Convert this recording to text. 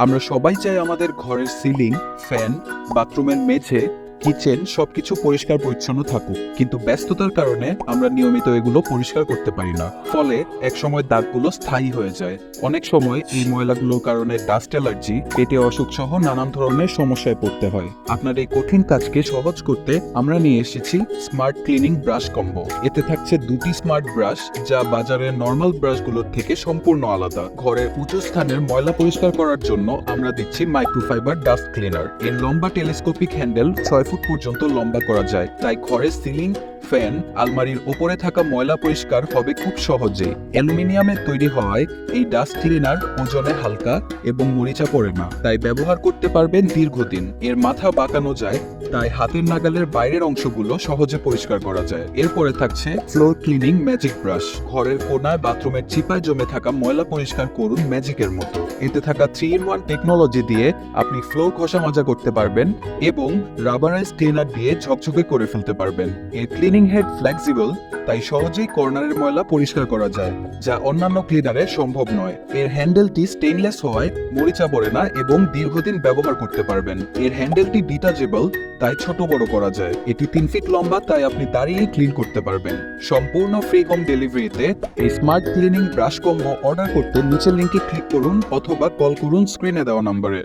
আমরা সবাই চাই আমাদের ঘরের সিলিং, ফ্যান, বাথরুমের মেঝে, কিচেন সবকিছু পরিষ্কার পরিচ্ছন্ন থাকুক, কিন্তু ব্যস্ততার কারণে আমরা নিয়মিত এগুলো পরিষ্কার করতে পারি না। ফলে একসময় দাগগুলো স্থায়ী হয়ে যায়। অনেক সময় এই ময়লাগুলোর কারণে ডাস্ট অ্যালার্জি, পেটে অসুখ সহ নানান ধরনের সমস্যায় পড়তে হয়। আপনার এই কঠিন কাজকে সহজ করতে আমরা নিয়ে এসেছি স্মার্ট ক্লিনিং ব্রাশ কম্বো। এতে থাকছে দুটি স্মার্ট ব্রাশ, যা বাজারের নর্মাল ব্রাশগুলোর থেকে সম্পূর্ণ আলাদা। ঘরের উঁচু স্থানের ময়লা পরিষ্কার করার জন্য আমরা দিচ্ছি মাইক্রোফাইবার ডাস্ট ক্লিনার। এর লম্বা টেলিস্কোপিক হ্যান্ডেল 6 ফুট পর্যন্ত লম্বা করা যায়, তাই ঘরের সিলিং, ফ্যান, আলমারির উপরে থাকা ময়লা পরিষ্কার হবে খুব সহজে। অ্যালুমিনিয়ামের তৈরি হওয়ায় এই ডাস্ট ক্লিনার ওজনে হালকা এবং মরিচা পড়ে না, তাই ব্যবহার করতে পারবেন দীর্ঘদিন। এর মাথা বাঁকানো যায়, তাই হাতের নাগালের বাইরের অংশগুলো সহজে পরিষ্কার করা যায়। এরপরে থাকছে ফ্লোর ক্লিনিং ম্যাজিক ব্রাশ। ঘরের কোনায়, বাথরুমের চিপায় জমে থাকা ময়লা পরিষ্কার করুন ম্যাজিকের মতো। এতে থাকা 3-in-1 টেকনোলজি দিয়ে আপনি ফ্লোর ঘষা মাজা করতে পারবেন এবং রাবারাইজ ক্লিনার দিয়ে ঝকঝকে করে ফেলতে পারবেন। এর ক্লিনিং হেড ফ্লেক্সিবল, তাই সহজেই কর্নারের ময়লা পরিষ্কার করা যায়, যা অন্যান্য ক্লিনারে সম্ভব নয়। এর হ্যান্ডেলটি স্টেইনলেস হওয়ায় মরিচা পড়ে না এবং দীর্ঘদিন ব্যবহার করতে পারবেন। এর হ্যান্ডেলটি ডিটাচেবল, তাই ছোট বড় করা যায়। এটি 3 ফিট লম্বা, তাই আপনি দাঁড়িয়েই ক্লিন করতে পারবেন। সম্পূর্ণ ফ্রি হোম ডেলিভারিতে এই smart cleaning brush combo order করতে নিচের লিংকে ক্লিক করুন অথবা কল করুন স্ক্রিনে দেওয়া নম্বরে।